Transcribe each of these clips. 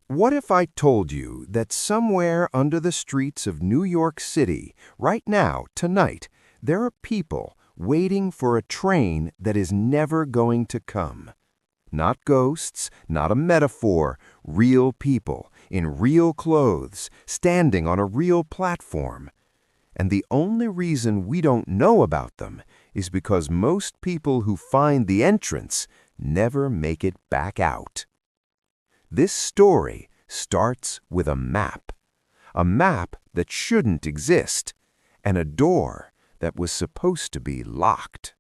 What if I told you that somewhere under the streets of New York City, right now, tonight, there are people waiting for a train that is never going to come? Not ghosts, not a metaphor, real people in real clothes, standing on a real platform. And the only reason we don't know about them is because most people who find the entrance never make it back out. This story starts with a map that shouldn't exist, and a door that was supposed to be locked.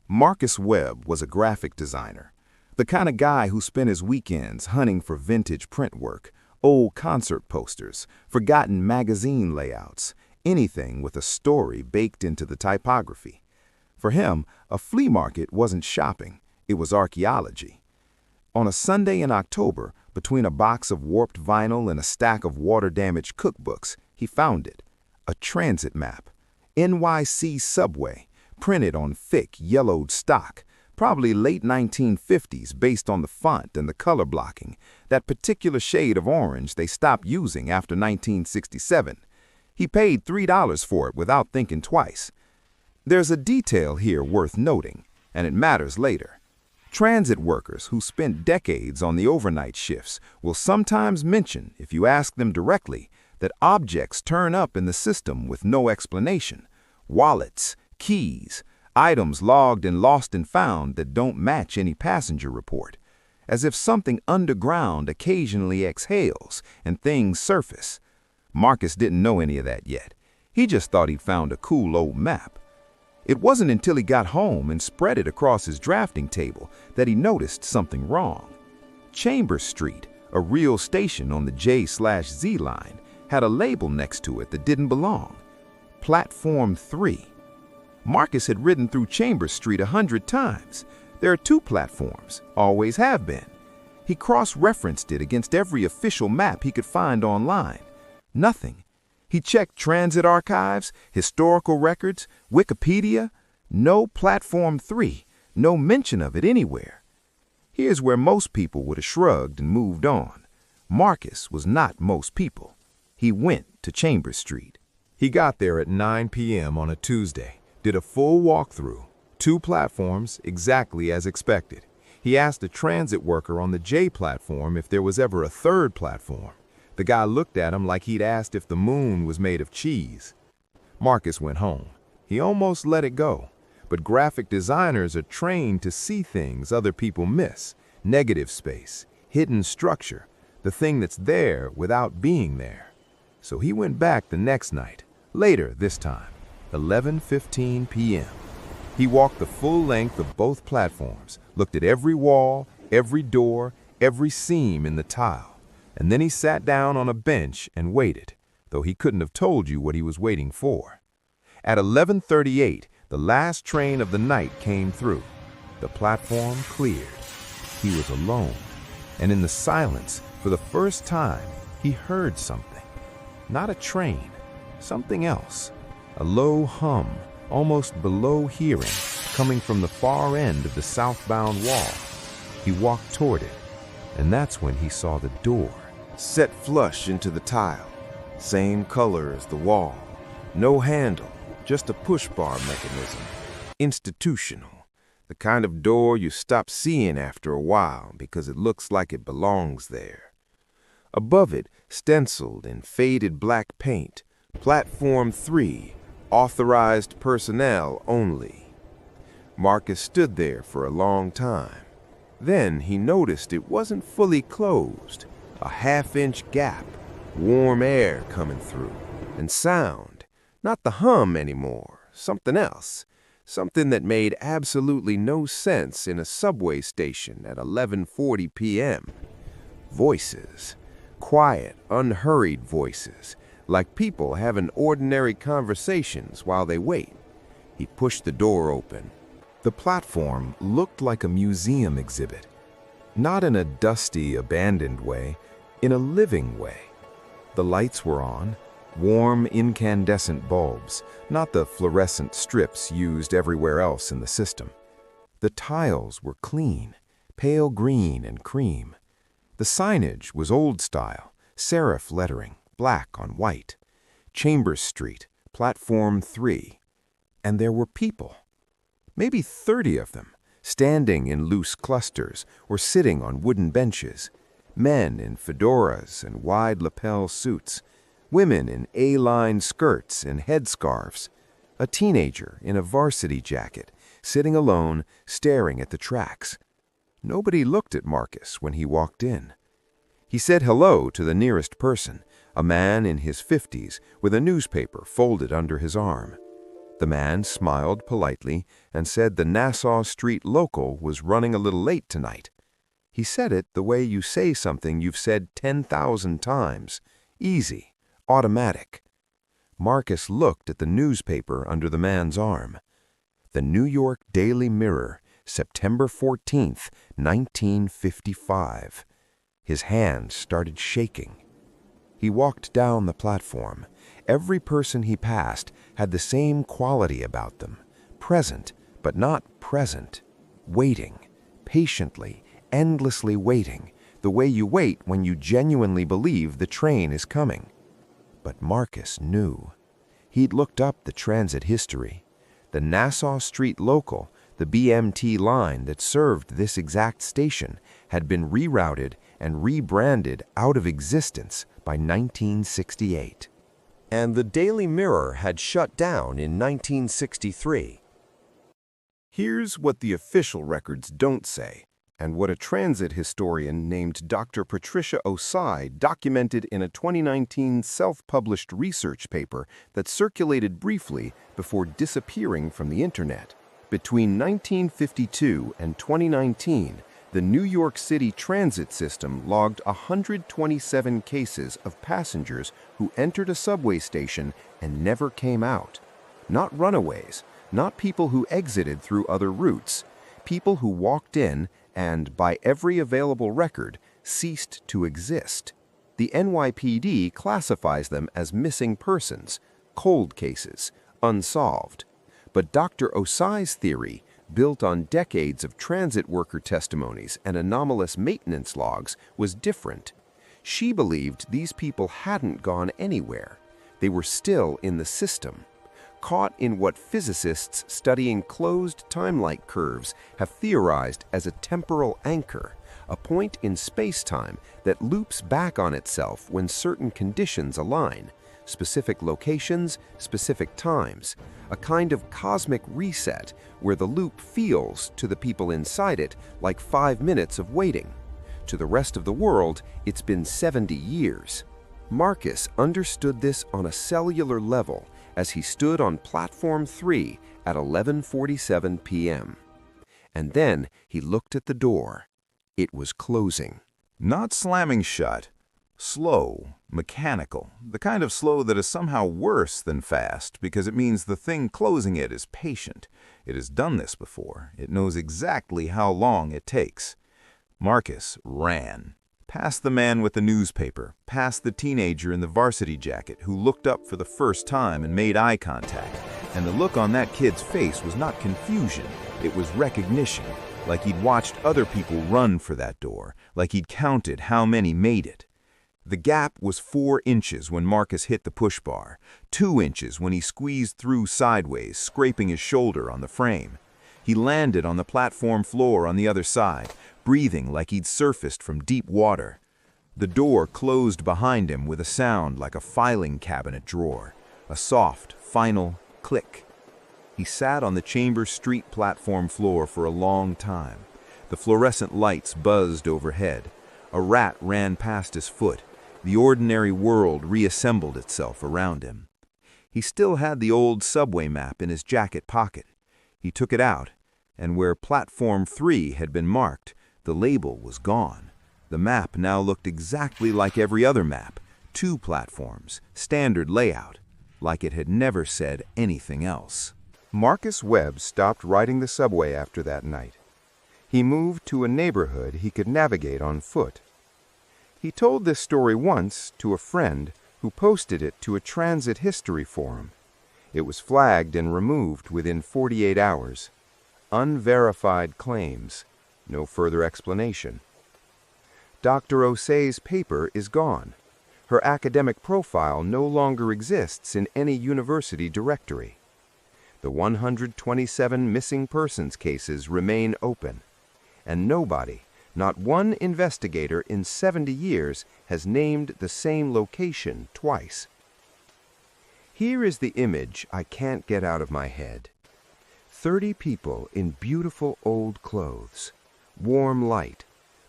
Marcus Webb was a graphic designer, the kind of guy who spent his weekends hunting for vintage print work, old concert posters, forgotten magazine layouts, anything with a story baked into the typography. For him, a flea market wasn't shopping, it was archaeology. On a Sunday in October, between a box of warped vinyl and a stack of water-damaged cookbooks, he found it. A transit map. NYC subway, printed on thick, yellowed stock, probably late 1950s based on the font and the color blocking, that particular shade of orange they stopped using after 1967. He paid $3 for it without thinking twice. There's a detail here worth noting, and it matters later. Transit workers who spent decades on the overnight shifts will sometimes mention, if you ask them directly, that objects turn up in the system with no explanation. Wallets, keys, items logged and lost and found that don't match any passenger report. As if something underground occasionally exhales and things surface. Marcus didn't know any of that yet. He just thought he'd found a cool old map. It wasn't until he got home and spread it across his drafting table that he noticed something wrong. Chambers Street, a real station on the J/Z line, had a label next to it that didn't belong. Platform 3. Marcus had ridden through Chambers Street 100 times. There are 2 platforms, always have been. He cross-referenced it against every official map he could find online. Nothing. He checked transit archives, historical records, Wikipedia. No Platform 3, no mention of it anywhere. Here's where most people would have shrugged and moved on. Marcus was not most people. He went to Chambers Street. He got there at 9 p.m. on a Tuesday, did a full walkthrough, 2 platforms exactly as expected. He asked a transit worker on the J platform if there was ever a 3rd platform. The guy looked at him like he'd asked if the moon was made of cheese. Marcus went home. He almost let it go. But graphic designers are trained to see things other people miss. Negative space, hidden structure, the thing that's there without being there. So he went back the next night, later this time, 11:15 p.m. He walked the full length of both platforms, looked at every wall, every door, every seam in the tile. And then he sat down on a bench and waited, though he couldn't have told you what he was waiting for. At 11:38, the last train of the night came through. The platform cleared. He was alone, and in the silence, for the first time, he heard something. Not a train, something else. A low hum, almost below hearing, coming from the far end of the southbound wall. He walked toward it, and that's when he saw the door. Set flush into the tile, same color as the wall, no handle, just a push bar mechanism. Institutional, the kind of door you stop seeing after a while because it looks like it belongs there. Above it, stenciled in faded black paint, Platform 3, authorized personnel only. Marcus stood there for a long time. Then he noticed it wasn't fully closed. A half-inch gap, warm air coming through, and sound. Not the hum anymore, something else. Something that made absolutely no sense in a subway station at 11:40 p.m. Voices. Quiet, unhurried voices, like people having ordinary conversations while they wait. He pushed the door open. The platform looked like a museum exhibit. Not in a dusty, abandoned way, in a living way. The lights were on, warm, incandescent bulbs, not the fluorescent strips used everywhere else in the system. The tiles were clean, pale green and cream. The signage was old style, serif lettering, black on white. Chambers Street, Platform 3. And there were people. Maybe 30 of them, standing in loose clusters or sitting on wooden benches. Men in fedoras and wide lapel suits. Women in A-line skirts and headscarves. A teenager in a varsity jacket, sitting alone, staring at the tracks. Nobody looked at Marcus when he walked in. He said hello to the nearest person, a man in his 50s with a newspaper folded under his arm. The man smiled politely and said the Nassau Street Local was running a little late tonight. He said it the way you say something you've said 10,000 times. Easy, automatic. Marcus looked at the newspaper under the man's arm. The New York Daily Mirror, September 14th, 1955. His hands started shaking. He walked down the platform. Every person he passed had the same quality about them. Present, but not present. Waiting, patiently, endlessly waiting, the way you wait when you genuinely believe the train is coming. But Marcus knew. He'd looked up the transit history. The Nassau Street Local, the BMT line that served this exact station, had been rerouted and rebranded out of existence by 1968. And the Daily Mirror had shut down in 1963. Here's what the official records don't say, and what a transit historian named Dr. Patricia Osai documented in a 2019 self-published research paper that circulated briefly before disappearing from the internet. Between 1952 and 2019, the New York City transit system logged 127 cases of passengers who entered a subway station and never came out. Not runaways, not people who exited through other routes, people who walked in and, by every available record, ceased to exist. The NYPD classifies them as missing persons, cold cases, unsolved. But Dr. Osai's theory, built on decades of transit worker testimonies and anomalous maintenance logs, was different. She believed these people hadn't gone anywhere. They were still in the system, caught in what physicists studying closed time-like curves have theorized as a temporal anchor, a point in space-time that loops back on itself when certain conditions align, specific locations, specific times, a kind of cosmic reset where the loop feels, to the people inside it, like 5 minutes of waiting. To the rest of the world, it's been 70 years. Marcus understood this on a cellular level as he stood on Platform 3 at 11:47 p.m. And then he looked at the door. It was closing. Not slamming shut. Slow, mechanical, the kind of slow that is somehow worse than fast because it means the thing closing it is patient. It has done this before. It knows exactly how long it takes. Marcus ran. Past the man with the newspaper, past the teenager in the varsity jacket who looked up for the first time and made eye contact. And the look on that kid's face was not confusion, it was recognition, like he'd watched other people run for that door, like he'd counted how many made it. The gap was 4 inches when Marcus hit the push bar, 2 inches when he squeezed through sideways, scraping his shoulder on the frame. He landed on the platform floor on the other side, breathing like he'd surfaced from deep water. The door closed behind him with a sound like a filing cabinet drawer, a soft, final click. He sat on the Chambers Street platform floor for a long time. The fluorescent lights buzzed overhead. A rat ran past his foot. The ordinary world reassembled itself around him. He still had the old subway map in his jacket pocket. He took it out, and where Platform 3 had been marked, the label was gone. The map now looked exactly like every other map, 2 platforms, standard layout, like it had never said anything else. Marcus Webb stopped riding the subway after that night. He moved to a neighborhood he could navigate on foot. He told this story once to a friend who posted it to a transit history forum. It was flagged and removed within 48 hours. Unverified claims. No further explanation. Dr. Osei's paper is gone. Her academic profile no longer exists in any university directory. The 127 missing persons cases remain open, and nobody, not one investigator in 70 years, has named the same location twice. Here is the image I can't get out of my head. 30 people in beautiful old clothes, warm light,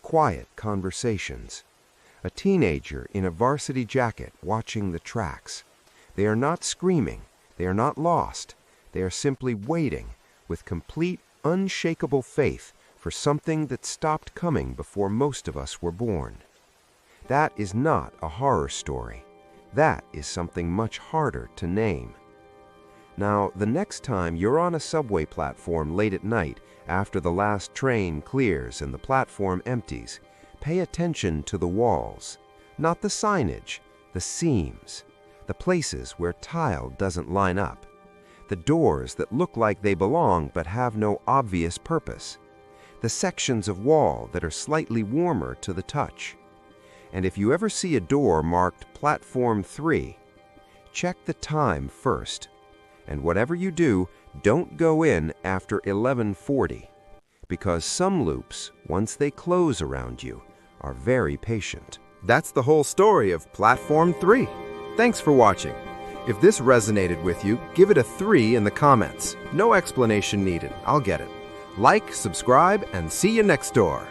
quiet conversations. A teenager in a varsity jacket watching the tracks. They are not screaming, they are not lost, they are simply waiting with complete, unshakable faith for something that stopped coming before most of us were born. That is not a horror story. That is something much harder to name. Now, the next time you're on a subway platform late at night after the last train clears and the platform empties, pay attention to the walls, not the signage, the seams, the places where tile doesn't line up, the doors that look like they belong but have no obvious purpose, the sections of wall that are slightly warmer to the touch. And if you ever see a door marked Platform 3, check the time first. And whatever you do, don't go in after 11:40, because some loops, once they close around you, are very patient. That's the whole story of Platform 3. Thanks for watching. If this resonated with you, give it a 3 in the comments. No explanation needed. I'll get it. Like, subscribe, and see you next door.